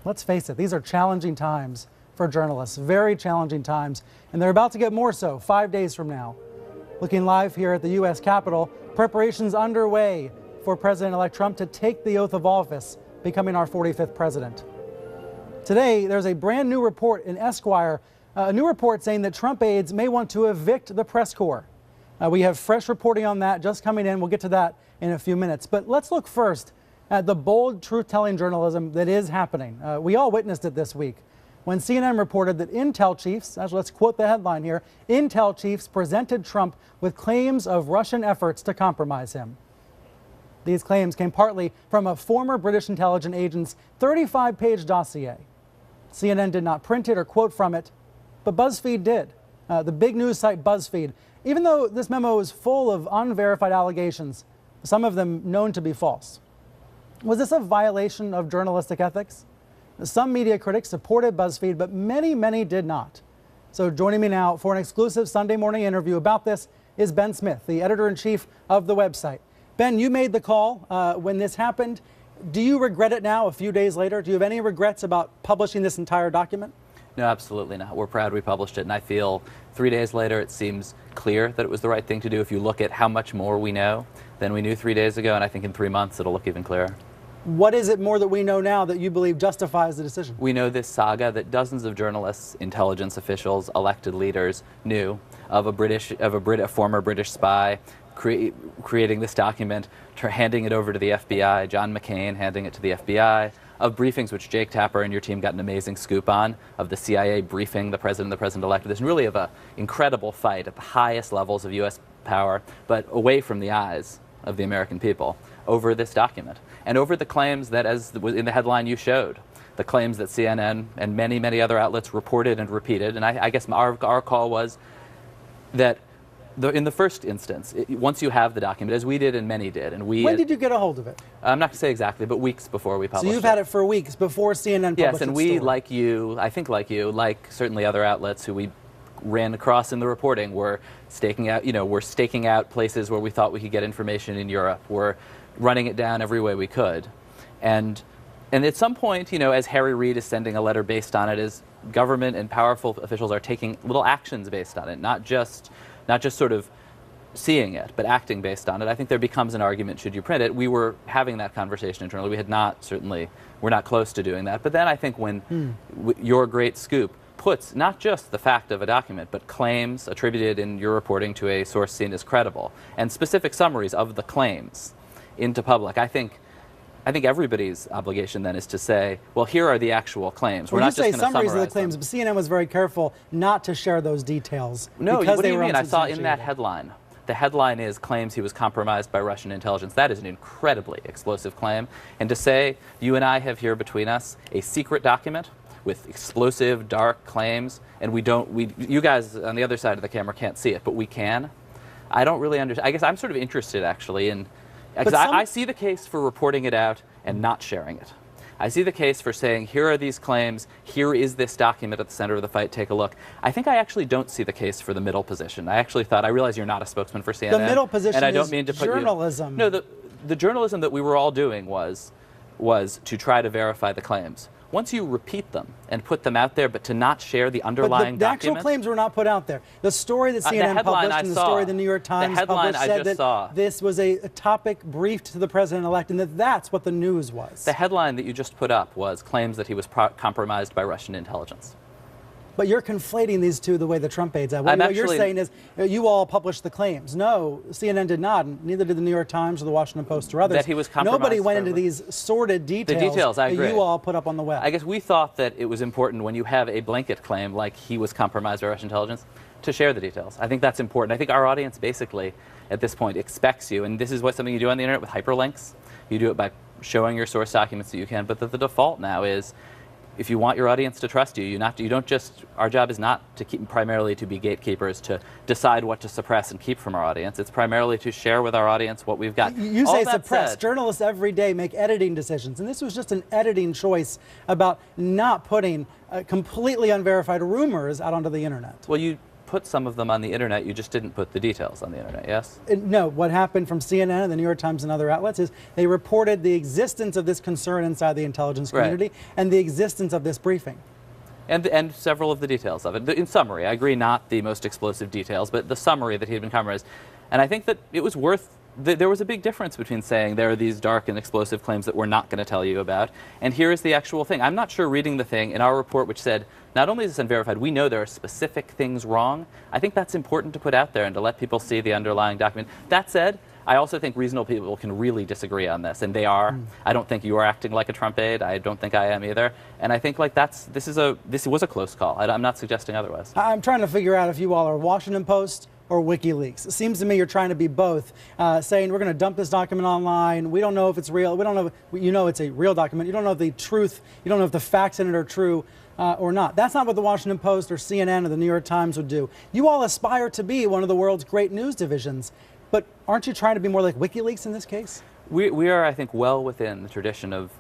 Let's face it, these are challenging times for journalists, very challenging times, and they're about to get more so 5 days from now. Looking live here at the U.S. Capitol, preparations underway for President-elect Trump to take the oath of office, becoming our 45th president. Today, there's a brand new report in Esquire, a new report saying that Trump aides may want to evict the press corps. We have fresh reporting on that just coming in. We'll get to that in a few minutes. But let's look first at the bold truth-telling journalism that is happening. We all witnessed it this week when CNN reported that Intel chiefs, let's quote the headline here, Intel chiefs presented Trump with claims of Russian efforts to compromise him. These claims came partly from a former British intelligence agent's 35-page dossier. CNN did not print it or quote from it, but Buzzfeed did. The big news site Buzzfeed, even though this memo is full of unverified allegations, some of them known to be false. Was this a violation of journalistic ethics? Some media critics supported Buzzfeed, but many did not. So joining me now for an exclusive Sunday morning interview about this is Ben Smith, the editor-in-chief of the website. Ben, you made the call when this happened. Do you regret it now, a few days later? Do you have any regrets about publishing this entire document? No, absolutely not. We're proud we published it, and I feel 3 days later it seems clear that it was the right thing to do if you look at how much more we know than we knew 3 days ago, and I think in 3 months it'll look even clearer. What is it more that we know now that you believe justifies the decision? We know this saga that dozens of journalists, intelligence officials, elected leaders knew of a former British spy creating this document, handing it over to the FBI, John McCain handing it to the FBI, of briefings which Jake Tapper and your team got an amazing scoop on, of the CIA briefing the president-elect. This is really of an incredible fight at the highest levels of U.S. power, but away from the eyes of the American people, over this document. And over the claims that, as was in the headline you showed, the claims that CNN and many other outlets reported and repeated. And I guess our call was that in the first instance, once you have the document, as we did and many did, and we... When did you get a hold of it? I'm not going to say exactly, but weeks before we published it. So you've had it for weeks before CNN published Yes, and its we, story. like you, I think like you, like certainly other outlets who we ran across in the reporting, were staking out places where we thought we could get information in Europe. We're running it down every way we could. And at some point, as Harry Reid is sending a letter based on it, as government and powerful officials are taking little actions based on it, not just sort of seeing it, but acting based on it, I think there becomes an argument, should you print it? We were having that conversation internally. We had not, certainly, we're not close to doing that. But then I think when your great scoop puts not just the fact of a document, but claims attributed in your reporting to a source seen as credible, and specific summaries of the claims into public, I think everybody's obligation then is to say, well, here are the actual claims. We're not just going to summarize summaries of the claims, but CNN was very careful not to share those details. No, what do you mean? I saw in that headline. The headline is claims he was compromised by Russian intelligence. That is an incredibly explosive claim. And to say, you and I have here between us a secret document with explosive, dark claims, and you guys on the other side of the camera can't see it, but we can. I don't really understand. I guess I'm sort of interested, actually, in... Because I see the case for reporting it out and not sharing it. I see the case for saying, here are these claims, here is this document at the center of the fight, take a look. I think I actually don't see the case for the middle position. I realize you're not a spokesman for CNN. The middle position and I don't is mean to put journalism. No, the journalism that we were all doing was to try to verify the claims. Once you repeat them and put them out there, but to not share the underlying document. The actual claims were not put out there. The story that CNN published and the story the New York Times published said that this was a topic briefed to the president-elect, and that's what the news was. The headline that you just put up was claims that he was compromised by Russian intelligence. But you're conflating these two the way the Trump aides have. What you're saying is you all published the claims. No, CNN did not, and neither did the New York Times or the Washington Post or others. That he was compromised. Nobody went into these sordid details, I agree. that you all put up on the web. I guess we thought that it was important when you have a blanket claim like he was compromised by Russian intelligence to share the details. I think that's important. I think our audience basically at this point expects you, and this is something you do on the internet with hyperlinks. You do it by showing your source documents that you can, but the default now is if you want your audience to trust you, our job is not primarily to be gatekeepers, to decide what to suppress and keep from our audience. It's primarily to share with our audience what we've got. You say suppress. Journalists every day make editing decisions, and this was just an editing choice about not putting completely unverified rumors out onto the internet. Well, you put some of them on the internet, you just didn't put the details on the internet, yes? No, what happened from CNN and the New York Times and other outlets is they reported the existence of this concern inside the intelligence community and the existence of this briefing. And several of the details of it. In summary, I agree, not the most explosive details, but the summary that he had been compromised. And I think that it was worth, there was a big difference between saying there are these dark and explosive claims that we're not going to tell you about, and here is the actual thing. I'm not sure reading the thing in our report which said, not only is this unverified, we know there are specific things wrong. I think that's important to put out there and to let people see the underlying document. That said, I also think reasonable people can really disagree on this, and they are. I don't think you are acting like a Trump aide. I don't think I am either. And I think like this was a close call. I'm not suggesting otherwise. I'm trying to figure out if you all are Washington Post or WikiLeaks. It seems to me you're trying to be both, saying we're going to dump this document online. We don't know if it's real. We don't know. You know it's a real document. You don't know if the truth. You don't know if the facts in it are true or not. That's not what the Washington Post or CNN or the New York Times would do. You all aspire to be one of the world's great news divisions, but aren't you trying to be more like WikiLeaks in this case? We are, I think, well within the tradition of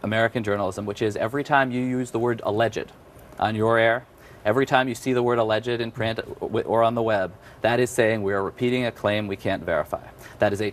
American journalism, which is every time you use the word alleged on your air, every time you see the word alleged in print or on the web, that is saying we are repeating a claim we can't verify. That is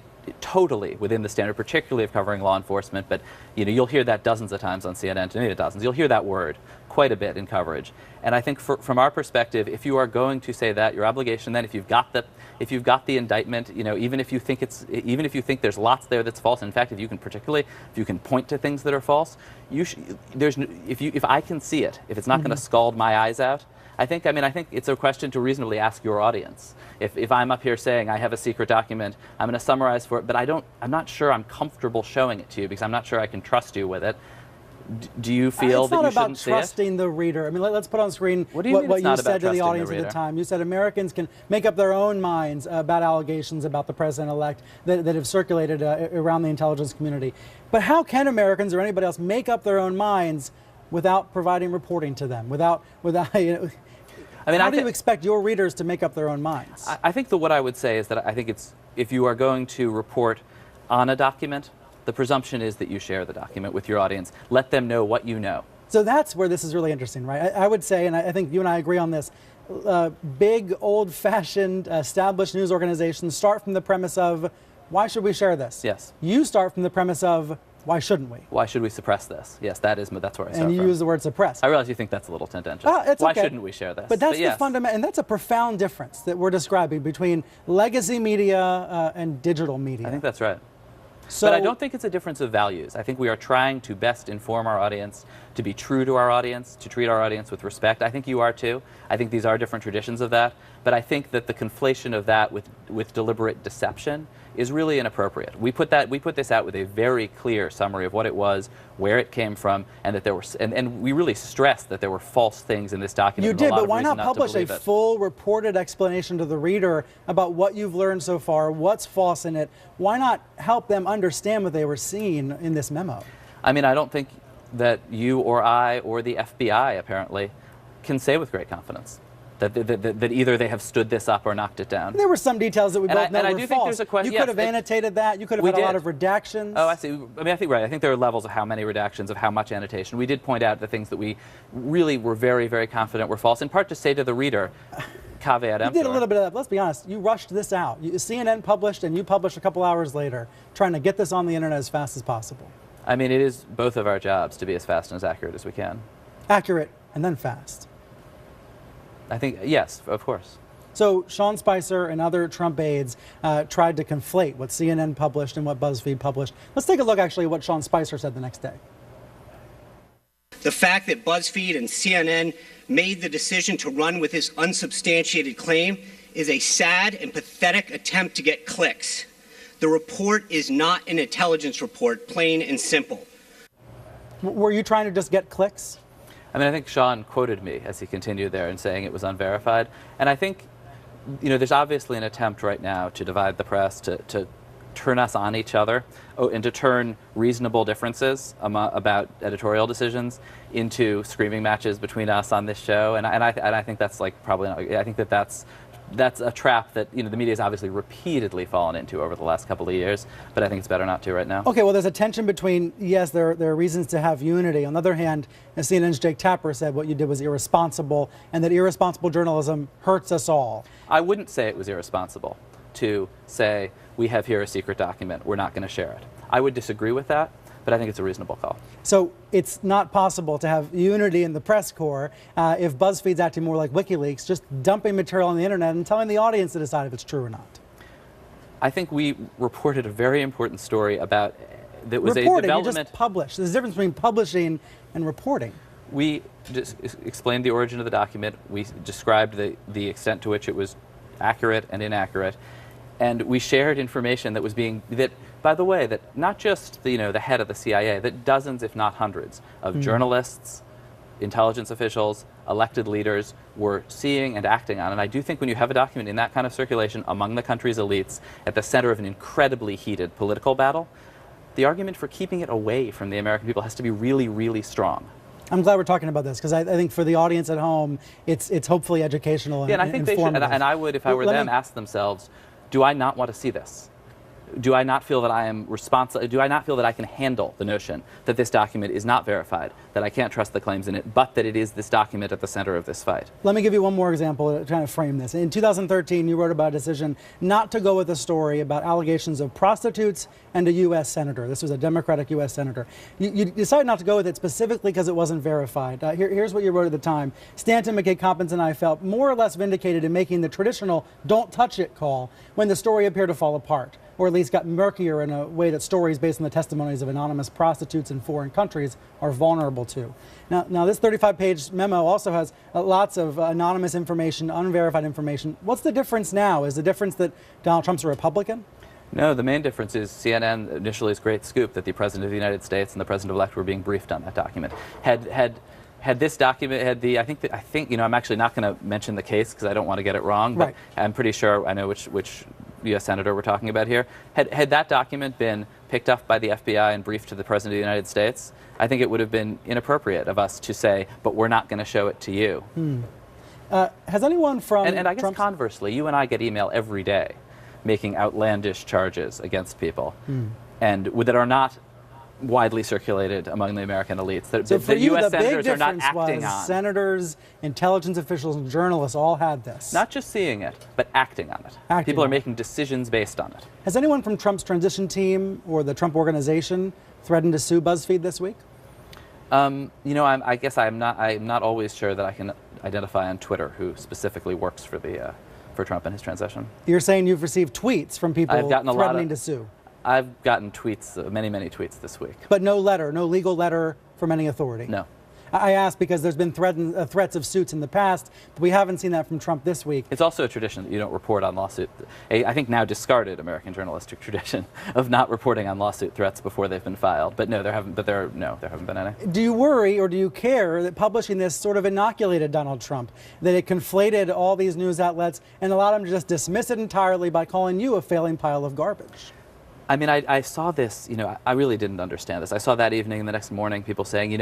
totally within the standard, particularly of covering law enforcement, but you'll hear that dozens of times on CNN, maybe dozens. You'll hear that word quite a bit in coverage. And I think from our perspective, if you are going to say that, your obligation then, if you've got the indictment, even if you think there's lots there that's false, in fact, if you can point to things that are false, if I can see it, if it's not going to scald my eyes out, I think it's a question to reasonably ask your audience. If I'm up here saying I have a secret document, I'm going to summarize for it, but I'm not sure I'm comfortable showing it to you because I'm not sure I can trust you with it. Do you feel that you shouldn't see it? It's not about trusting the reader. I mean, let's put on screen what you said to the audience at the time. You said Americans can make up their own minds about allegations about the president-elect that have circulated around the intelligence community. But how can Americans or anybody else make up their own minds without providing reporting to them? How do you expect your readers to make up their own minds? I think that what I would say is that I think if you are going to report on a document, the presumption is that you share the document with your audience. Let them know what you know. So that's where this is really interesting, right? I would say, and I think you and I agree on this, big, old-fashioned, established news organizations start from the premise of, why should we share this? Yes. You start from the premise of, why shouldn't we? Why should we suppress this? Yes, that's where I start from. And you use the word suppress. I realize you think that's a little tendentious. Why shouldn't we share this? But that's the fundamental, and that's a profound difference that we're describing between legacy media and digital media. I think that's right. But I don't think it's a difference of values. I think we are trying to best inform our audience, to be true to our audience, to treat our audience with respect. I think you are too. I think these are different traditions of that. But I think that the conflation of that with deliberate deception is really inappropriate. We put this out with a very clear summary of what it was, where it came from, and that there were, and we really stressed that there were false things in this document. You did, but why not publish a full reported explanation to the reader about what you've learned so far, what's false in it? Why not help them understand what they were seeing in this memo? I mean, I don't think that you or I or the FBI apparently can say with great confidence that either they have stood this up or knocked it down. There were some details that we both know were false. Think there's a question. You could have annotated that. You could have had a lot of redactions. Oh, I see. I mean, I think right. I think there are levels of how many redactions, of how much annotation. We did point out the things that we really were very, very confident were false, in part to say to the reader, caveat emptor. You did a little bit of that. Let's be honest. You rushed this out. CNN published, and you published a couple hours later, trying to get this on the internet as fast as possible. I mean, it is both of our jobs to be as fast and as accurate as we can. Accurate and then fast. I think, yes, of course. So Sean Spicer and other Trump aides tried to conflate what CNN published and what Buzzfeed published. Let's take a look, actually, at what Sean Spicer said the next day. The fact that Buzzfeed and CNN made the decision to run with this unsubstantiated claim is a sad and pathetic attempt to get clicks. The report is not an intelligence report, plain and simple. Were you trying to just get clicks? I mean, I think Sean quoted me as he continued there and saying it was unverified. And I think, there's obviously an attempt right now to divide the press, to turn us on each other, and to turn reasonable differences about editorial decisions into screaming matches between us on this show. And I think that's probably not, I think that's that's a trap that the media has obviously repeatedly fallen into over the last couple of years, but I think it's better not to right now. Okay, well, there's a tension between, yes, there are reasons to have unity. On the other hand, as CNN's Jake Tapper said, what you did was irresponsible, and that irresponsible journalism hurts us all. I wouldn't say it was irresponsible to say, we have here a secret document, we're not going to share it. I would disagree with that, but I think it's a reasonable call. So it's not possible to have unity in the press corps if BuzzFeed's acting more like WikiLeaks, just dumping material on the internet and telling the audience to decide if it's true or not. I think we reported a very important story about that was reporting, a development. You just publish. There's a difference between publishing and reporting. We just explained the origin of the document. We described the extent to which it was accurate and inaccurate, and we shared information that was by the way, that not just the head of the CIA, that dozens, if not hundreds, of journalists, intelligence officials, elected leaders were seeing and acting on. And I do think when you have a document in that kind of circulation among the country's elites at the center of an incredibly heated political battle, the argument for keeping it away from the American people has to be really, really strong. I'm glad we're talking about this, because I think for the audience at home, it's hopefully educational and and I think they should, and I would, if I were them, ask themselves, do I not want to see this? Do I not feel that I am responsible? Do I not feel that I can handle the notion that this document is not verified, that I can't trust the claims in it, but that it is this document at the center of this fight? Let me give you one more example to kind of frame this. In 2013, you wrote about a decision not to go with a story about allegations of prostitutes and a U.S. senator. This was a Democratic U.S. senator. You decided not to go with it specifically because it wasn't verified. Here's what you wrote at the time. Stanton, McKay, Coppins, and I felt more or less vindicated in making the traditional don't touch it call when the story appeared to fall apart, or at least got murkier in a way that stories based on the testimonies of anonymous prostitutes in foreign countries are vulnerable to. Now this 35-page memo also has lots of anonymous information, unverified information. What's the difference now? Is the difference that Donald Trump's a Republican? No, the main difference is CNN initially's great scoop that the President of the United States and the President-elect were being briefed on that document. Had this document, I think, I'm actually not going to mention the case because I don't want to get it wrong, but right. I'm pretty sure I know which U.S. Senator we're talking about here. Had that document been picked up by the FBI and briefed to the President of the United States, I think it would have been inappropriate of us to say, but we're not going to show it to you. Has anyone from And I guess conversely, you and I get email every day making outlandish charges against people and that are not widely circulated among the American elites. So the U.S. senators are not acting on. Senators, intelligence officials, and journalists all had this. Not just seeing it, but acting on it. People are making decisions based on it. Has anyone from Trump's transition team or the Trump organization threatened to sue BuzzFeed this week? I guess I'm not always sure that I can identify on Twitter who specifically works for Trump and his transition. You're saying you've received tweets from people threatening to sue? I've gotten tweets, many tweets this week. But no legal letter from any authority? No. I ask because there's been threats of suits in the past, but we haven't seen that from Trump this week. It's also a tradition that you don't report on lawsuit. I think now discarded American journalistic tradition of not reporting on lawsuit threats before they've been filed. But no, there haven't been any. Do you worry or do you care that publishing this sort of inoculated Donald Trump, that it conflated all these news outlets and allowed him to just dismiss it entirely by calling you a failing pile of garbage? I mean, I saw this, I really didn't understand this. I saw that evening and the next morning people saying,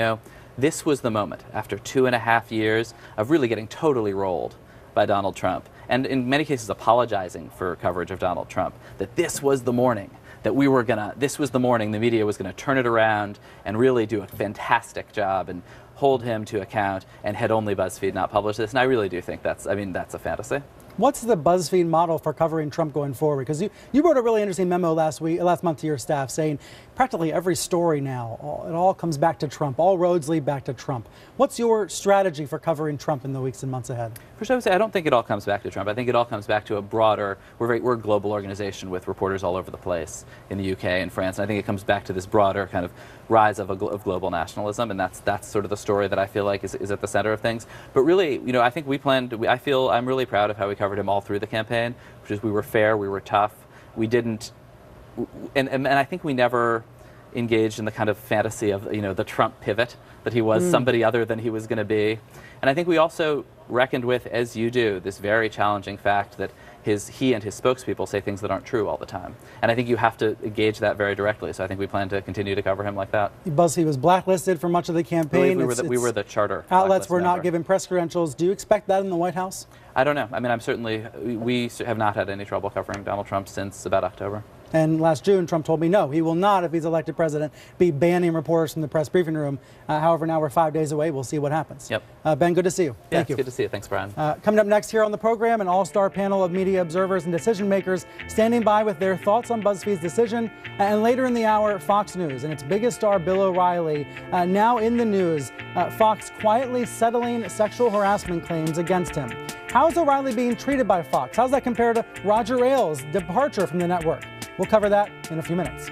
this was the moment after 2.5 years of really getting totally rolled by Donald Trump. And in many cases apologizing for coverage of Donald Trump, that this was the morning this was the morning the media was going to turn it around and really do a fantastic job and hold him to account, and had only BuzzFeed not published this. And I really do think that's a fantasy. What's the BuzzFeed model for covering Trump going forward? Because you wrote a really interesting memo last month to your staff saying practically every story now, it all comes back to Trump. All roads lead back to Trump. What's your strategy for covering Trump in the weeks and months ahead? First, I would say I don't think it all comes back to Trump. I think it all comes back to a broader, we're a global organization with reporters all over the place in the UK and France. And I think it comes back to this broader kind of rise of global nationalism. And that's sort of the story that I feel like is at the center of things. But really, I think I'm really proud of how we covered him all through the campaign, which is we were fair, we were tough, we didn't, and I think we never engaged in the kind of fantasy of the Trump pivot, that he was somebody other than he was going to be. And I think we also reckoned with, as you do, this very challenging fact that he and his spokespeople say things that aren't true all the time. And I think you have to engage that very directly. So I think we plan to continue to cover him like that. BuzzFeed was blacklisted for much of the campaign. We were the charter. Outlets were not member. given press credentials. Do you expect that in the White House? I don't know. I mean, we have not had any trouble covering Donald Trump since about October. And last June, Trump told me no, he will not, if he's elected president, be banning reporters from the press briefing room. However, now we're 5 days away. We'll see what happens. Yep. Ben, good to see you. Thank you. Good to see you. Thanks, Brian. Coming up next here on the program, an all-star panel of media observers and decision makers standing by with their thoughts on BuzzFeed's decision. And later in the hour, Fox News and its biggest star, Bill O'Reilly, now in the news. Fox quietly settling sexual harassment claims against him. How's O'Reilly being treated by Fox? How's that compare to Roger Ailes' departure from the network? We'll cover that in a few minutes.